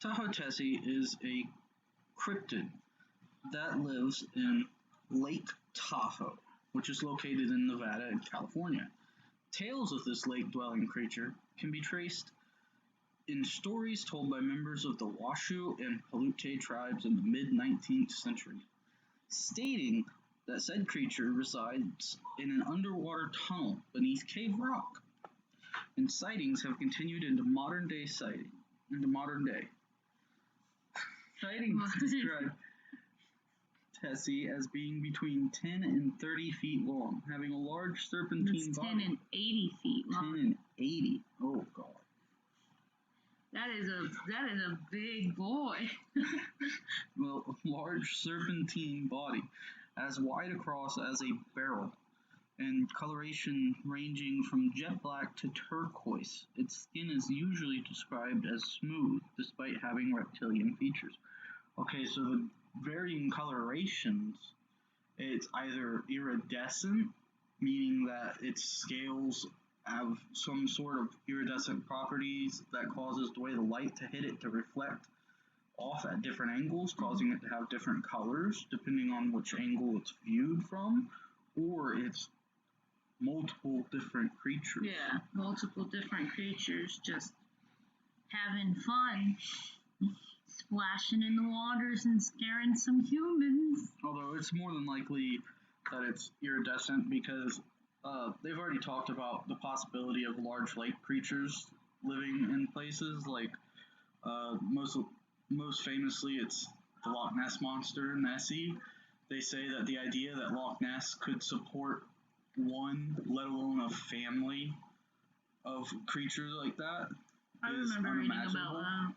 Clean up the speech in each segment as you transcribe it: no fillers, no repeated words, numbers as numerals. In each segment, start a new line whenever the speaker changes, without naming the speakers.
Tahoe Tessie is a cryptid that lives in Lake Tahoe, which is located in Nevada and California. Tales of this lake-dwelling creature can be traced in stories told by members of the Washoe and Paiute tribes in the mid-19th century, stating that said creature resides in an underwater tunnel beneath Cave Rock, and sightings have continued into modern day. Sightings describe Tessie as being between 10 and 30 feet long, having a large serpentine body.
10 and 80 feet long.
10 and 80. Oh, God.
That is a big boy.
Well, a large serpentine body, as wide across as a barrel, and coloration ranging from jet black to turquoise. Its skin is usually described as smooth, despite having reptilian features. Okay, so the varying colorations, it's either iridescent, meaning that its scales have some sort of iridescent properties that causes the way the light to hit it to reflect off at different angles, causing it to have different colors depending on which angle it's viewed from, or it's multiple different creatures.
Yeah, multiple different creatures just having fun, splashing in the waters and scaring some humans.
Although it's more than likely that it's iridescent because they've already talked about the possibility of large lake creatures living in places like most famously it's the Loch Ness Monster, Nessie. They say that the idea that Loch Ness could support one, let alone a family of creatures like that, is unimaginable.
About that.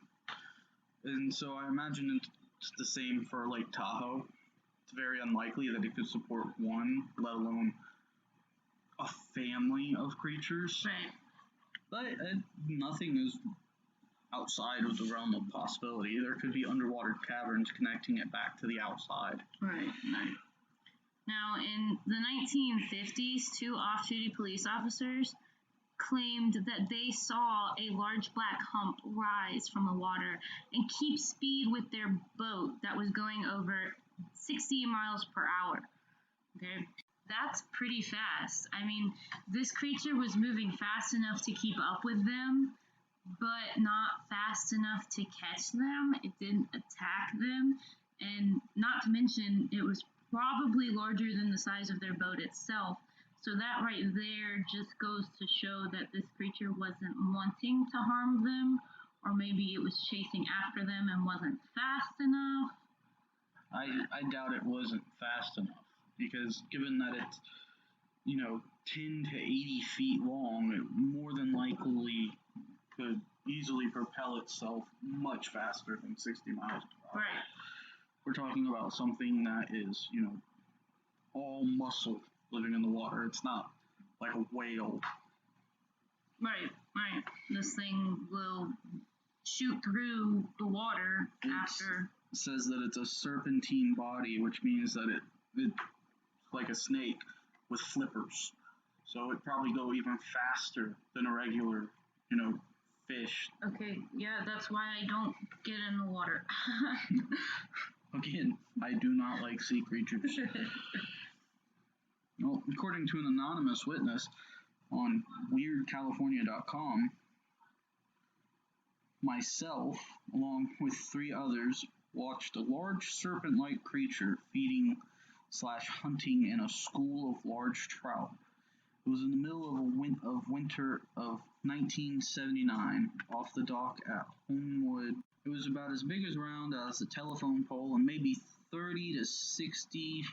And so I imagine it's the same for Lake Tahoe. It's very unlikely that it could support one, let alone a family of creatures.
Right.
But nothing is outside of the realm of possibility. There could be underwater caverns connecting it back to the outside.
Right. Now, in the 1950s, 2 off-duty police officers claimed that they saw a large black hump rise from the water and keep speed with their boat that was going over 60 miles per hour. Okay, that's pretty fast. I mean, this creature was moving fast enough to keep up with them, but not fast enough to catch them. It didn't attack them, and not to mention, it was probably larger than the size of their boat itself. So that right there just goes to show that this creature wasn't wanting to harm them, or maybe it was chasing after them and wasn't fast enough.
I doubt it wasn't fast enough, because given that it's, 10 to 80 feet long, it more than likely could easily propel itself much faster than 60 miles per hour.
Right.
We're talking about something that is, all muscle living in the water. It's not like a whale.
Right. This thing will shoot through the water after.
It says that it's a serpentine body, which means that it's like a snake with flippers. So it'd probably go even faster than a regular, fish.
Okay, yeah, that's why I don't get in the water.
Again, I do not like sea creatures. Well, according to an anonymous witness on WeirdCalifornia.com, myself, along with 3 others, watched a large serpent-like creature feeding/hunting in a school of large trout. It was in the middle of winter of 1979, off the dock at Homewood. It was about as big around as a telephone pole and maybe 30 to 60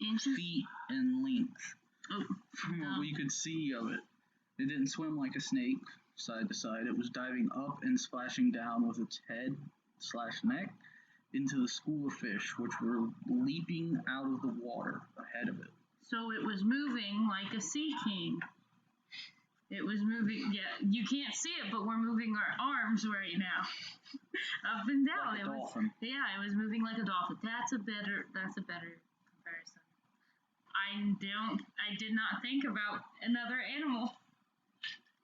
inches?
Feet in length. From what we could see of it. It didn't swim like a snake, side to side. It was diving up and splashing down with its head/neck into the school of fish, which were leaping out of the water ahead of it.
So it was moving like a sea king. It was moving, yeah, you can't see it, but we're moving our arms right now. Up and down.
Like a dolphin.
It was moving like a dolphin. That's a better comparison. I did not think about another animal.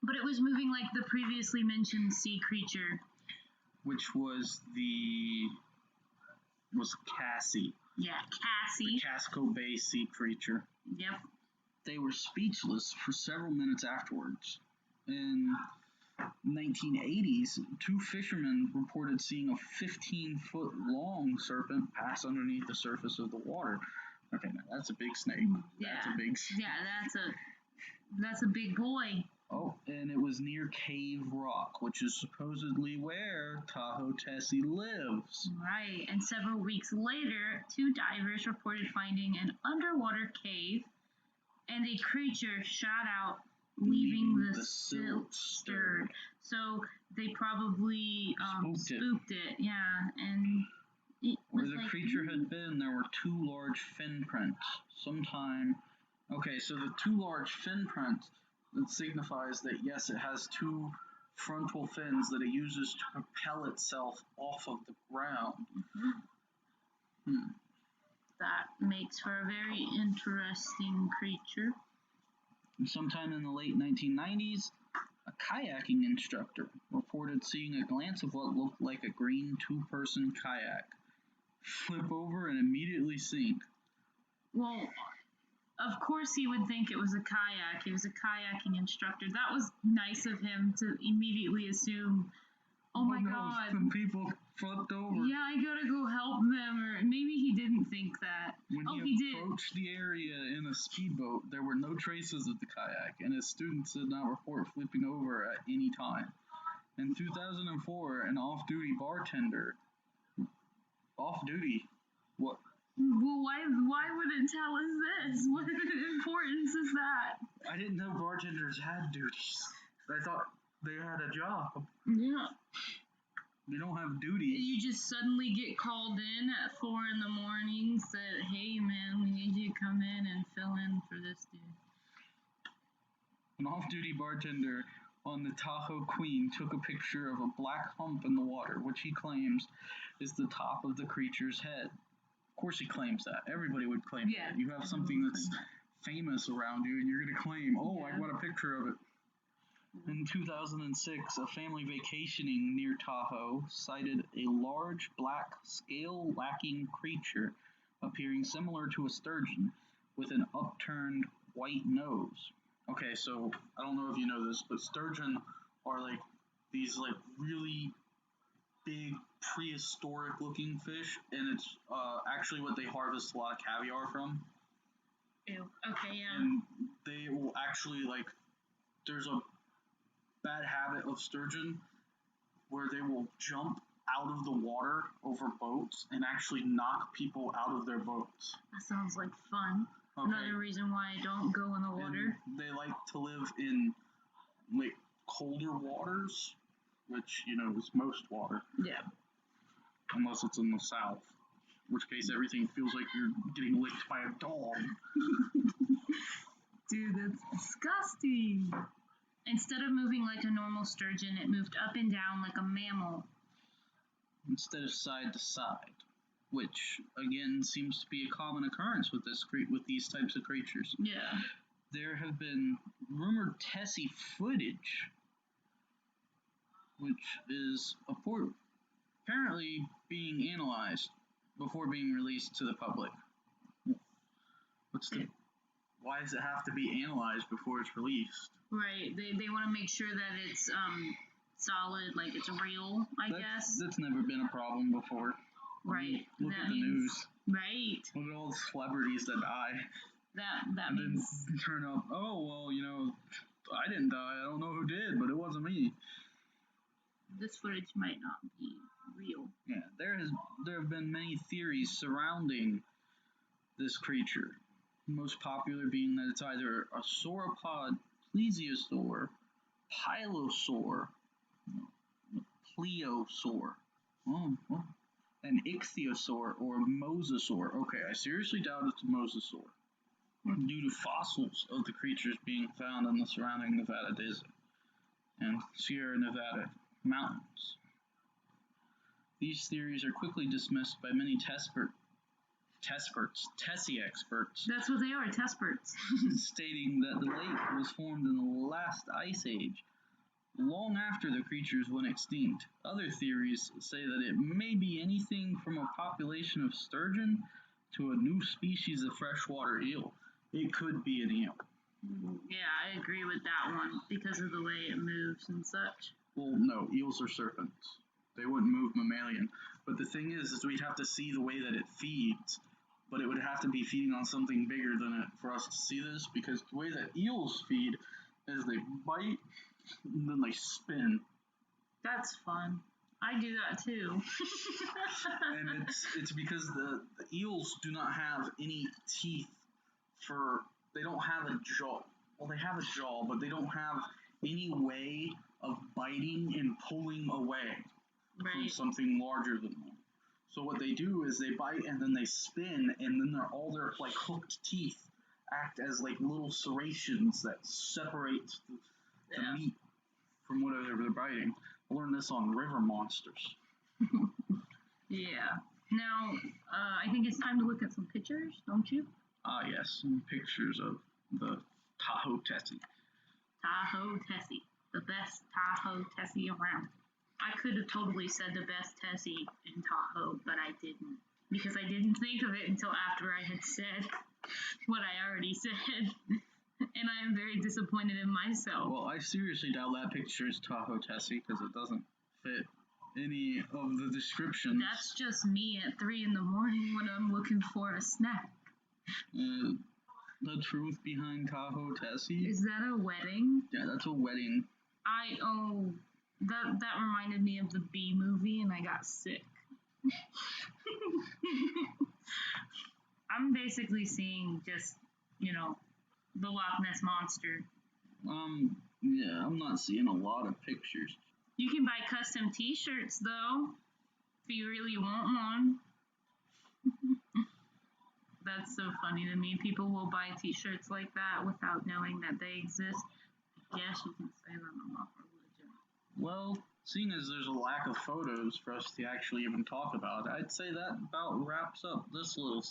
But it was moving like the previously mentioned sea creature.
which was Cassie.
Yeah, Cassie.
The Casco Bay sea creature.
Yep.
They were speechless for several minutes afterwards. In 1980s, two fishermen reported seeing a 15-foot long serpent pass underneath the surface of the water. Okay, now that's a big snake. That's a big snake.
Yeah, that's a big boy.
Oh, and it was near Cave Rock, which is supposedly where Tahoe Tessie lives.
Right, and several weeks later, two divers reported finding an underwater cave, and a creature shot out, leaving the silt stirred. So they probably spooked it. Yeah, and it
where
was
the
like,
creature had been, there were two large fin prints. Okay, so the two large fin prints, that signifies that yes, it has two frontal fins that it uses to propel itself off of the ground.
That makes for a very interesting creature.
Sometime in the late 1990s, a kayaking instructor reported seeing a glance of what looked like a green two-person kayak flip over and immediately sink.
Well, of course he would think it was a kayak. He was a kayaking instructor. That was nice of him to immediately assume, oh my God.
Some people flipped over.
Yeah, I gotta go help them. Or maybe he didn't think that.
When
he
approached the area in a speedboat, there were no traces of the kayak, and his students did not report flipping over at any time. In 2004, an off-duty bartender... Off-duty? What?
Well, why would it tell us this? What importance is that?
I didn't know bartenders had duties. I thought they had a job.
Yeah.
They don't have duties.
You just suddenly get called in at 4 a.m, said, hey man, we need you to come in and fill in for this dude.
An off-duty bartender on the Tahoe Queen took a picture of a black hump in the water, which he claims is the top of the creature's head. Of course he claims that. Everybody would claim that. You have something that's famous around you and you're going to claim, I want a picture of it. In 2006, a family vacationing near Tahoe cited a large black scale-lacking creature appearing similar to a sturgeon with an upturned white nose. Okay, so I don't know if you know this, but sturgeon are like these like really big prehistoric looking fish, and it's actually what they harvest a lot of caviar from.
Ew. Okay, yeah.
And they will actually there's a bad habit of sturgeon where they will jump out of the water over boats and actually knock people out of their boats.
That sounds like fun. Okay. Another reason why I don't go in the water.
And they like to live in colder waters, which is most water.
Yeah.
Unless it's in the south, in which case everything feels like you're getting licked by a dog.
Dude, that's disgusting. Instead of moving like a normal sturgeon, it moved up and down like a mammal.
Instead of side to side, which again seems to be a common occurrence with these types of creatures.
Yeah.
There have been rumored Tessie footage, which is apparently being analyzed before being released to the public. Why does it have to be analyzed before it's released?
Right. They want to make sure that it's solid, like it's real, I guess.
That's never been a problem before.
Right.
Look at the news.
Right.
Look at all the celebrities that die.
That means...
then turn up, I didn't die. I don't know who did, but it wasn't me.
This footage might not be real.
Yeah, there have been many theories surrounding this creature. Most popular being that it's either a sauropod plesiosaur, pilosaur, pleosaur, an ichthyosaur, or mosasaur. Okay, I seriously doubt it's a mosasaur, due to fossils of the creatures being found in the surrounding Nevada desert and Sierra Nevada mountains. These theories are quickly dismissed by many Tessie experts.
That's what they are, Tesperts.
Stating that the lake was formed in the last ice age, long after the creatures went extinct. Other theories say that it may be anything from a population of sturgeon to a new species of freshwater eel. It could be an eel.
Yeah, I agree with that one because of the way it moves and such.
Well, no, eels are serpents. They wouldn't move mammalian. But the thing is we'd have to see the way that it feeds. But it would have to be feeding on something bigger than it for us to see this, because the way that eels feed is they bite and then they spin.
That's fun. I do that too.
And it's because the eels do not have any teeth they don't have a jaw. Well, they have a jaw, but they don't have any way of biting and pulling away from something larger than them. So what they do is they bite and then they spin, and then all their like hooked teeth act as like little serrations that separate the meat from whatever they're biting. I learned this on River Monsters.
Yeah. Now, I think it's time to look at some pictures, don't you?
Ah, yes, some pictures of the Tahoe Tessie.
Tahoe Tessie, the best Tahoe Tessie around. I could have totally said the best Tessie in Tahoe, but I didn't. Because I didn't think of it until after I had said what I already said. And I am very disappointed in myself.
Well, I seriously doubt that picture is Tahoe Tessie because it doesn't fit any of the descriptions.
That's just me at 3 in the morning when I'm looking for a snack.
The truth behind Tahoe Tessie?
Is that a wedding?
Yeah, that's a wedding.
That reminded me of the Bee movie, and I got sick. I'm basically seeing just, the Loch Ness Monster.
Yeah, I'm not seeing a lot of pictures.
You can buy custom t-shirts, though, if you really want one. That's so funny to me. People will buy t-shirts like that without knowing that they exist. I guess you can say that about religion.
Well, seeing as there's a lack of photos for us to actually even talk about, I'd say that about wraps up this little